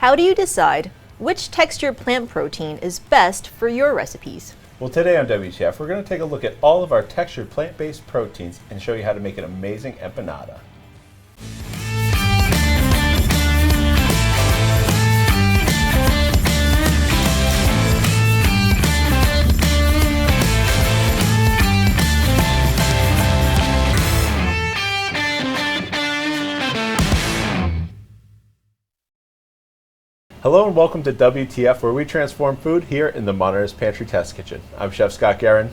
How do you decide which textured plant protein is best for your recipes? Well, today on WTF, we're going to take a look at all of our textured plant-based proteins and show you how to make an amazing empanada. Hello and welcome to WTF, where we transform food here in the Modernist Pantry Test Kitchen. I'm Chef Scott Guerin.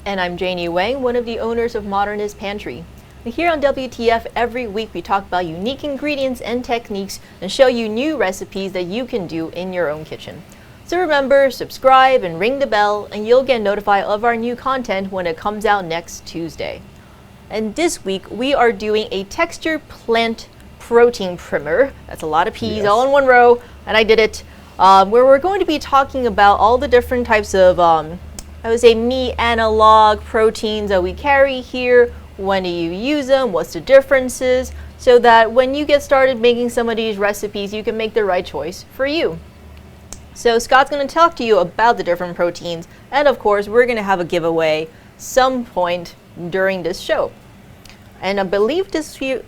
And I'm Janie Wang, one of the owners of Modernist Pantry. And here on WTF, every week we talk about unique ingredients and techniques and show you new recipes that you can do in your own kitchen. So remember, subscribe and ring the bell, and you'll get notified of our new content when it comes out next Tuesday. And this week we are doing a textured plant protein primer. That's a lot of P's all in one row, and I did it. Where we're going to be talking about all the different types of, I would say, meat analog proteins that we carry here. When do you use them? What's the differences? So that when you get started making some of these recipes, you can make the right choice for you. So Scott's going to talk to you about the different proteins, and of course, we're going to have a giveaway some point during this show. And I believe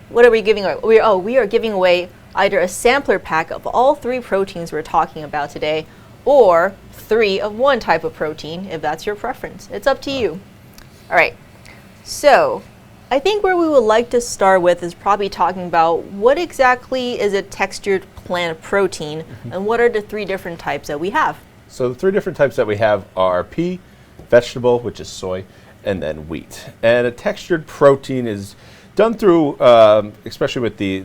what are we giving away? We are giving away either a sampler pack of all three proteins we're talking about today, or 3 of one type of protein, if that's your preference. It's up to you. All right, so I think where we would like to start with is probably talking about what exactly is a textured plant protein, and what are the 3 different types that we have. So the 3 different types that we have are pea, vegetable, which is soy, and then wheat. And a textured protein is done through, especially with the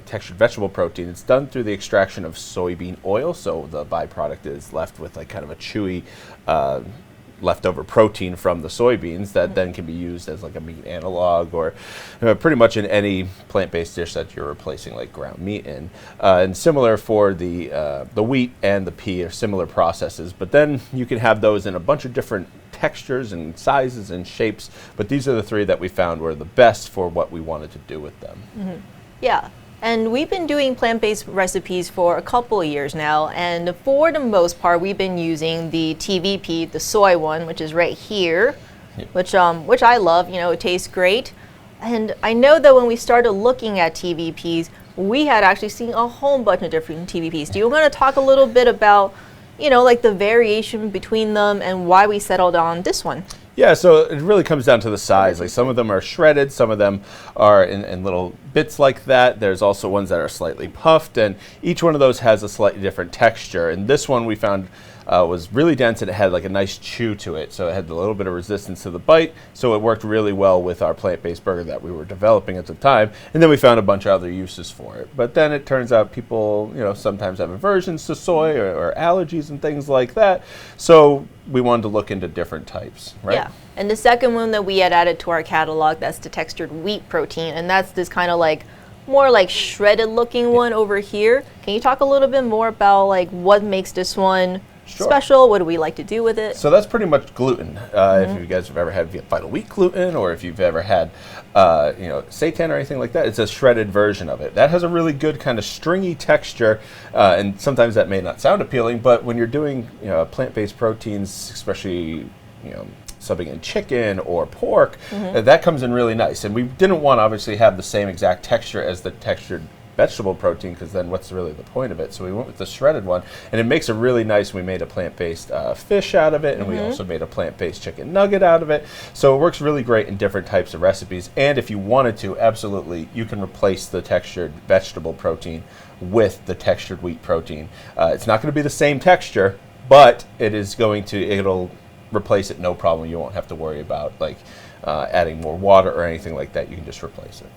textured vegetable protein, it's done through the extraction of soybean oil. So the byproduct is left with like kind of a chewy leftover protein from the soybeans that then can be used as like a meat analog, or pretty much in any plant-based dish that you're replacing like ground meat in. And similar for the wheat and the pea are similar processes, but then you can have those in a bunch of different textures and sizes and shapes, but these are the 3 that we found were the best for what we wanted to do with them. Yeah, and we've been doing plant-based recipes for a couple of years now, and for the most part we've been using the TVP, the soy one, which is right here, which I love. It tastes great. And I know that when we started looking at TVPs, we had actually seen a whole bunch of different TVPs. Do you want to talk a little bit about like the variation between them and why we settled on this one? Yeah, so it really comes down to the size. Like some of them are shredded, some of them are in little bits like that. There's also ones that are slightly puffed, and each one of those has a slightly different texture. And this one we found was really dense, and it had like a nice chew to it. So it had a little bit of resistance to the bite. So it worked really well with our plant-based burger that we were developing at the time. And then we found a bunch of other uses for it. But then it turns out people, sometimes have aversions to soy or allergies and things like that. So we wanted to look into different types, right? Yeah. And the second one that we had added to our catalog, that's the textured wheat protein, and that's this kind of like more like shredded looking one over here. Can you talk a little bit more about like what makes this one special? What do we like to do with it? So that's pretty much gluten. If you guys have ever had vital wheat gluten, or if you've ever had seitan or anything like that, it's a shredded version of it. That has a really good kind of stringy texture, and sometimes that may not sound appealing, but when you're doing plant-based proteins, especially subbing in chicken or pork, that comes in really nice. And we didn't want to obviously have the same exact texture as the textured vegetable protein, because then what's really the point of it? So we went with the shredded one, and it makes it really nice. We made a plant-based fish out of it, and we also made a plant-based chicken nugget out of it. So it works really great in different types of recipes. And if you wanted to, absolutely, you can replace the textured vegetable protein with the textured wheat protein. It's not going to be the same texture, but it'll replace it no problem. You won't have to worry about like adding more water or anything like that. You can just replace it.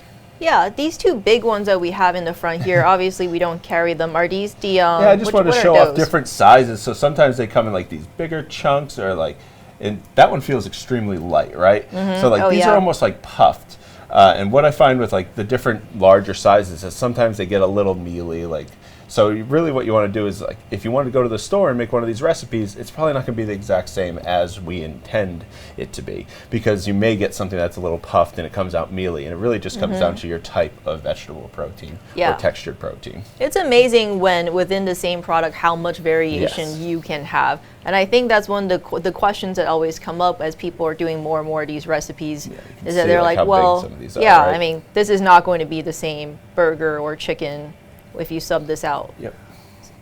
Yeah, these 2 big ones that we have in the front here, obviously we don't carry them. Are these the yeah, I just wanted to show off different sizes. So sometimes they come in like these bigger chunks, or like, and that one feels extremely light, right? So like these are almost like puffed. And what I find with like the different larger sizes is sometimes they get a little mealy, like. So really what you want to do is, like, if you want to go to the store and make one of these recipes, it's probably not going to be the exact same as we intend it to be, because you may get something that's a little puffed and it comes out mealy, and it really just comes down to your type of vegetable protein or textured protein. It's amazing when within the same product how much variation you can have. And I think that's one of the questions that always come up as people are doing more and more of these recipes, is that they're like, well, I mean, this is not going to be the same burger or chicken if you sub this out. Yep.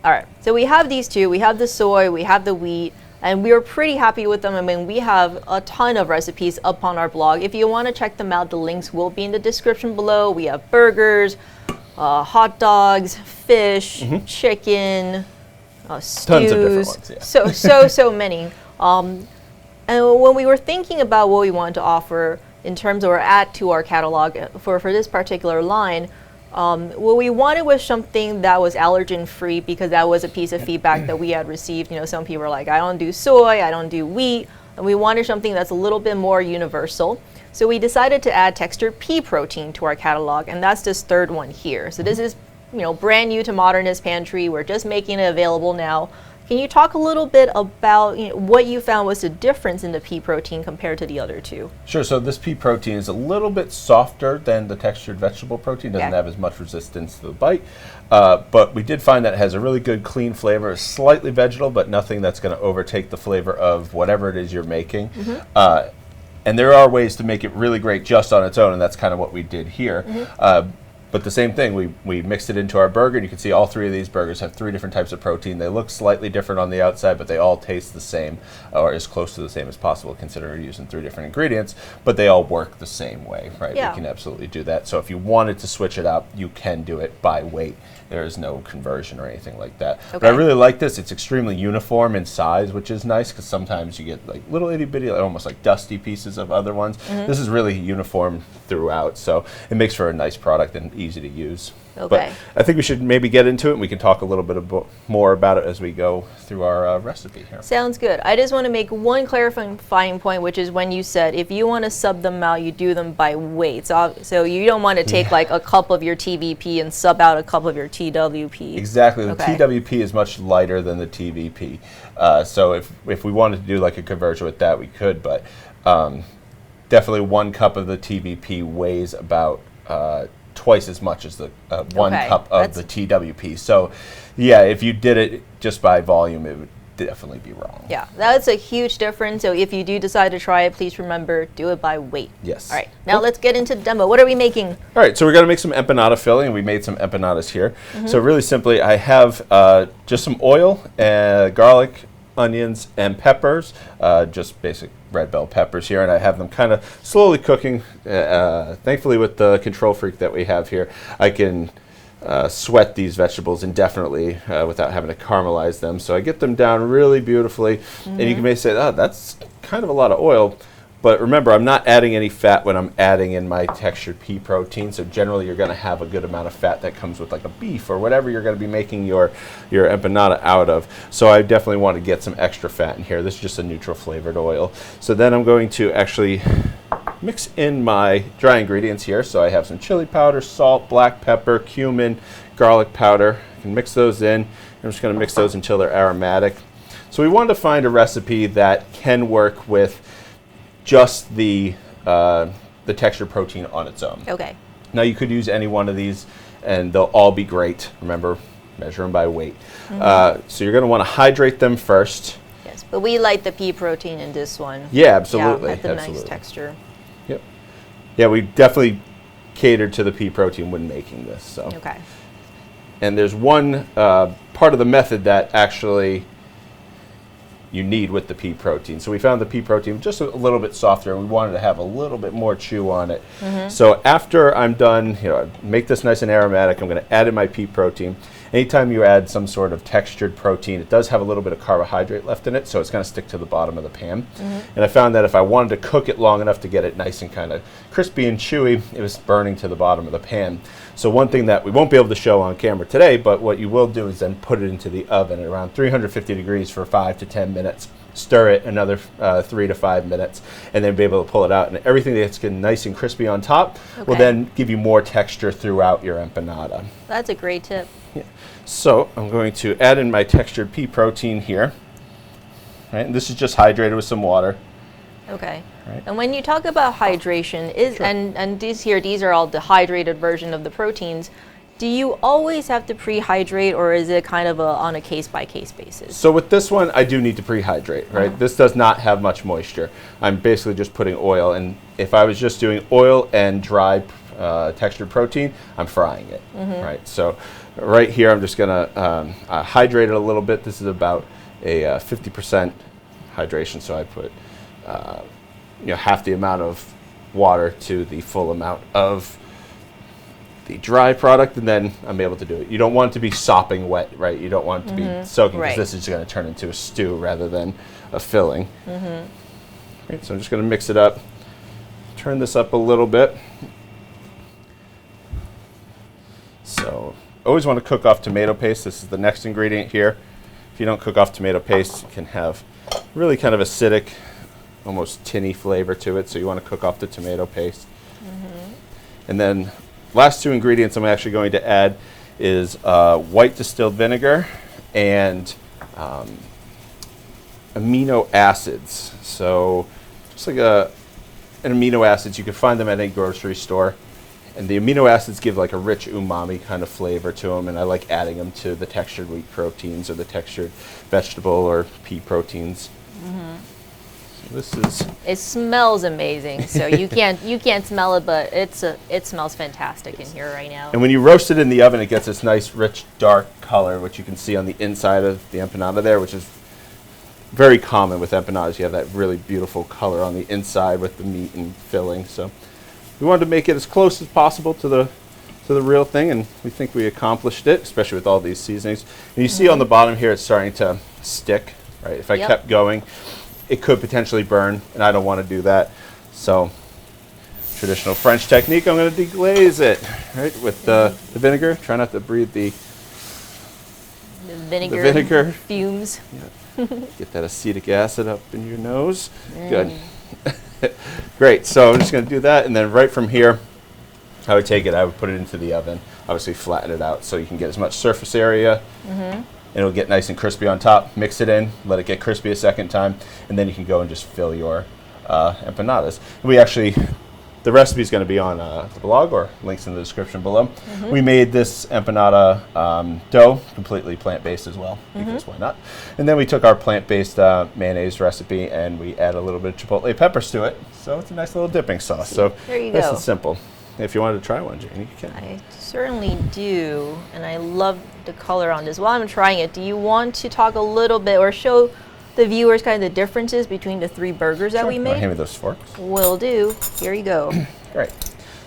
All right, so we have these two. We have the soy, we have the wheat, and we are pretty happy with them. I mean, we have a ton of recipes up on our blog. If you want to check them out, the links will be in the description below. We have burgers, hot dogs, fish, chicken, stews. Tons of different ones, so many. And when we were thinking about what we wanted to offer in terms of add to our catalog for this particular line, what we wanted was something that was allergen-free, because that was a piece of feedback that we had received. You know, some people were like, I don't do soy, I don't do wheat, and we wanted something that's a little bit more universal. So we decided to add textured pea protein to our catalog, and that's this third one here. So this is, you know, brand new to Modernist Pantry. We're just making it available now. Can you talk a little bit about what you found was the difference in the pea protein compared to the other two? Sure. So this pea protein is a little bit softer than the textured vegetable protein. Doesn't have as much resistance to the bite. But we did find that it has a really good, clean flavor. Slightly vegetal, but nothing that's going to overtake the flavor of whatever it is you're making. And there are ways to make it really great just on its own, and that's kind of what we did here. But the same thing, we mixed it into our burger, and you can see all three of these burgers have three different types of protein. They look slightly different on the outside, but they all taste the same, or as close to the same as possible, considering we're using three different ingredients, but they all work the same way, right? Yeah. We can absolutely do that. So if you wanted to switch it up, you can do it by weight. There is no conversion or anything like that. But I really like this. It's extremely uniform in size, which is nice, because sometimes you get like little itty bitty, almost like dusty pieces of other ones. This is really uniform throughout, so it makes for a nice product and easy to use. But I think we should maybe get into it, and we can talk a little bit more about it as we go through our recipe here. Sounds good. I just want to make one clarifying point, which is when you said if you want to sub them out, you do them by weight. So you don't want to take like a cup of your TVP and sub out a cup of your TWP. Exactly. The TWP is much lighter than the TVP. So if we wanted to do like a conversion with that, we could, but definitely 1 cup of the TVP weighs about twice as much as the 1 cup of the TWP. So yeah, if you did it just by volume, it would definitely be wrong. Yeah, that's a huge difference. So if you do decide to try it, please remember, do it by weight. Yes. All right, now let's get into the demo. What are we making? All right, so we're going to make some empanada filling. We made some empanadas here. So really simply, I have just some oil, garlic, onions, and peppers, just basic red bell peppers here, and I have them kind of slowly cooking. Thankfully, with the Control Freak that we have here, I can sweat these vegetables indefinitely without having to caramelize them. So I get them down really beautifully, and you may say, oh, that's kind of a lot of oil. But remember, I'm not adding any fat when I'm adding in my textured pea protein, so generally you're going to have a good amount of fat that comes with like a beef or whatever you're going to be making your empanada out of. So I definitely want to get some extra fat in here. This is just a neutral flavored oil. So then I'm going to actually mix in my dry ingredients here. So I have some chili powder, salt, black pepper, cumin, garlic powder. I can mix those in. I'm just going to mix those until they're aromatic. So we wanted to find a recipe that can work with just the textured protein on its own. Okay. Now you could use any one of these, and they'll all be great. Remember, measure them by weight. So you're going to want to hydrate them first. Yes, but we like the pea protein in this one. Yeah, absolutely. Yeah, that's a nice texture. Yep. Yeah, we definitely catered to the pea protein when making this. So. Okay. And there's one part of the method that actually you need with the pea protein. So we found the pea protein just a little bit softer, and we wanted to have a little bit more chew on it. So after I'm done, make this nice and aromatic, I'm going to add in my pea protein. Anytime you add some sort of textured protein, it does have a little bit of carbohydrate left in it, so it's going to stick to the bottom of the pan. And I found that if I wanted to cook it long enough to get it nice and kind of crispy and chewy, it was burning to the bottom of the pan. So one thing that we won't be able to show on camera today, but what you will do is then put it into the oven at around 350 degrees for 5 to 10 minutes. Stir it another 3 to 5 minutes, and then be able to pull it out. And everything that's getting nice and crispy on top will then give you more texture throughout your empanada. That's a great tip. Yeah. So I'm going to add in my textured pea protein here. Right, and this is just hydrated with some water. Okay. Right. And when you talk about hydration, and these are all the hydrated version of the proteins. Do you always have to pre-hydrate, or is it kind of on a case-by-case basis? So with this one, I do need to pre-hydrate, right? This does not have much moisture. I'm basically just putting oil, and if I was just doing oil and dry textured protein, I'm frying it, right? So right here, I'm just gonna hydrate it a little bit. This is about a 50% hydration, so I put half the amount of water to the full amount of the dry product, and then I'm able to do it. You don't want it to be sopping wet, right? You don't want it to be soaking, because this is going to turn into a stew rather than a filling. Right, so I'm just going to mix it up, turn this up a little bit. So always want to cook off tomato paste. This is the next ingredient here. If you don't cook off tomato paste, it can have really kind of acidic, almost tinny flavor to it, so you want to cook off the tomato paste. And then last two ingredients I'm actually going to add is white distilled vinegar and amino acids. So just like an amino acids, you can find them at any grocery store. And the amino acids give like a rich umami kind of flavor to them, and I like adding them to the textured wheat proteins or the textured vegetable or pea proteins. It smells amazing. So you can't smell it, but it smells fantastic in here right now. And when you roast it in the oven, it gets this nice, rich, dark color, which you can see on the inside of the empanada there, which is very common with empanadas. You have that really beautiful color on the inside with the meat and filling. So we wanted to make it as close as possible to the real thing, and we think we accomplished it, especially with all these seasonings. And you see on the bottom here, it's starting to stick. Right? If I kept going, it could potentially burn, and I don't want to do that. So traditional French technique, I'm going to deglaze it, right, with the vinegar. Try not to breathe the vinegar fumes. Yeah. Get that acetic acid up in your nose. Good. Great. So I'm just going to do that, and then right from here, I would take it, I would put it into the oven, obviously flatten it out so you can get as much surface area. And it'll get nice and crispy on top. Mix it in, let it get crispy a second time, and then you can go and just fill your empanadas. The recipe is going to be on the blog, or links in the description below. We made this empanada dough completely plant-based as well, because why not? And then we took our plant-based mayonnaise recipe and we add a little bit of chipotle peppers to it. So it's a nice little dipping sauce. So there you nice go. And simple. If you wanted to try one, Janie, you can. I certainly do, and I love the color on this. While I'm trying it, do you want to talk a little bit or show the viewers kind of the differences between the three burgers that we made? Hand me those forks. Will do. Here you go. Great.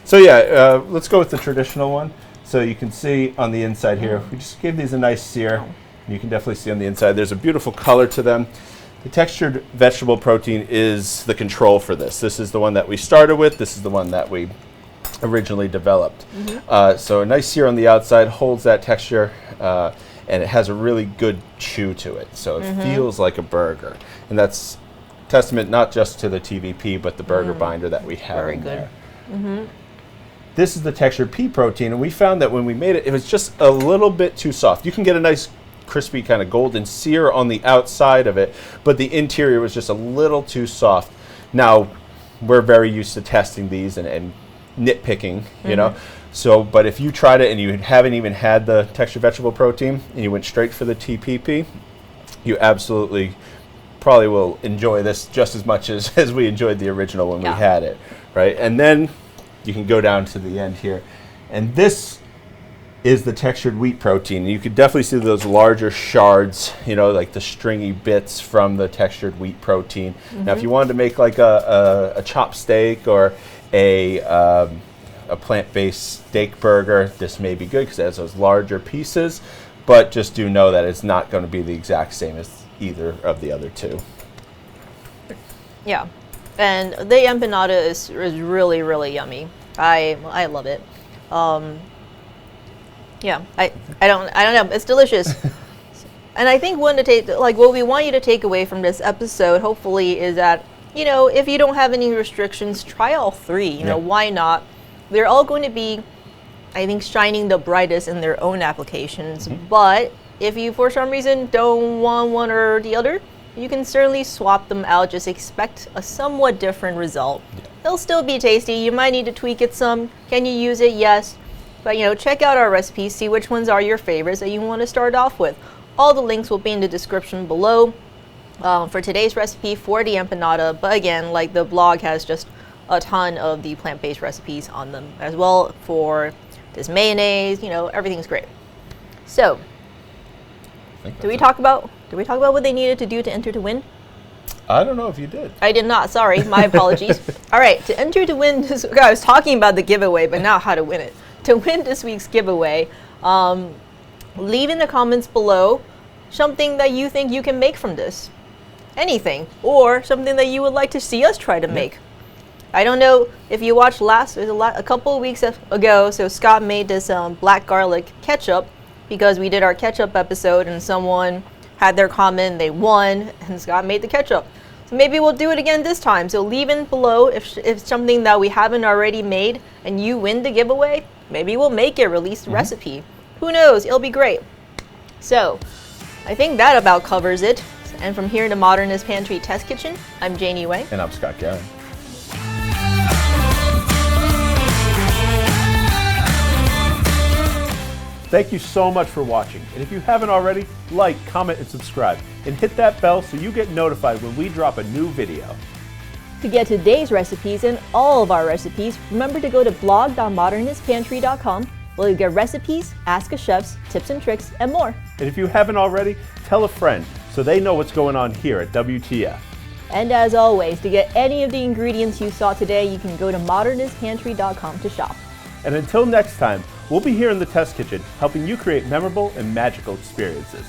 So yeah, let's go with the traditional one. So you can see on the inside here, we just gave these a nice sear. You can definitely see on the inside, there's a beautiful color to them. The textured vegetable protein is the control for this. This is the one that we started with. This is the one that we originally developed. So a nice sear on the outside holds that texture, and it has a really good chew to it. So it feels like a burger. And that's testament not just to the TVP, but the burger binder that we have in there. This is the textured pea protein, and we found that when we made it, it was just a little bit too soft. You can get a nice crispy kind of golden sear on the outside of it, but the interior was just a little too soft. Now, we're very used to testing these and nitpicking, you know. So, but if you tried it and you haven't even had the textured vegetable protein and you went straight for the TPP, you absolutely probably will enjoy this just as much as we enjoyed the original when we had it, right? And then you can go down to the end here, and this is the textured wheat protein. You could definitely see those larger shards, you know, like the stringy bits from the textured wheat protein. Now, if you wanted to make like a chopped steak or a plant-based steak burger, this may be good because it has those larger pieces, but just do know that it's not going to be the exact same as either of the other two. Yeah, and the empanada is really, really yummy. I love it. Yeah, I don't know. It's delicious. And I think what we want you to take away from this episode, hopefully, is that, you know, if you don't have any restrictions, try all three. You know, why not? They're all going to be, I think, shining the brightest in their own applications. But if you, for some reason, don't want one or the other, you can certainly swap them out. Just expect a somewhat different result. They'll still be tasty. You might need to tweak it some. Can you use it? Yes. But, you know, check out our recipes. See which ones are your favorites that you want to start off with. All the links will be in the description below for today's recipe for the empanada. But again, like, the blog has just a ton of the plant-based recipes on them as well. For this mayonnaise, you know, everything's great. So, did we talk about what they needed to do to enter to win? I don't know if you did. I did not. Sorry, my apologies. All right, to enter to win this, I was talking about the giveaway, but now how to win it. To win this week's giveaway, leave in the comments below something that you think you can make from this. Anything. Or something that you would like to see us try to make. I don't know if you watched a couple of weeks ago, so Scott made this black garlic ketchup because we did our ketchup episode and someone had their comment, they won, and Scott made the ketchup. So maybe we'll do it again this time. So leave in below if something that we haven't already made and you win the giveaway, maybe we'll make it, release the recipe. Who knows? It'll be great. So, I think that about covers it. And from here in the Modernist Pantry Test Kitchen, I'm Janie Wang. And I'm Scott Garren. Thank you so much for watching. And if you haven't already, like, comment, and subscribe. And hit that bell so you get notified when we drop a new video. To get today's recipes and all of our recipes, remember to go to blog.modernistpantry.com where you get recipes, ask a chefs, tips and tricks, and more. And if you haven't already, tell a friend so they know what's going on here at WTF. And as always, to get any of the ingredients you saw today, you can go to modernistpantry.com to shop. And until next time, we'll be here in the test kitchen helping you create memorable and magical experiences.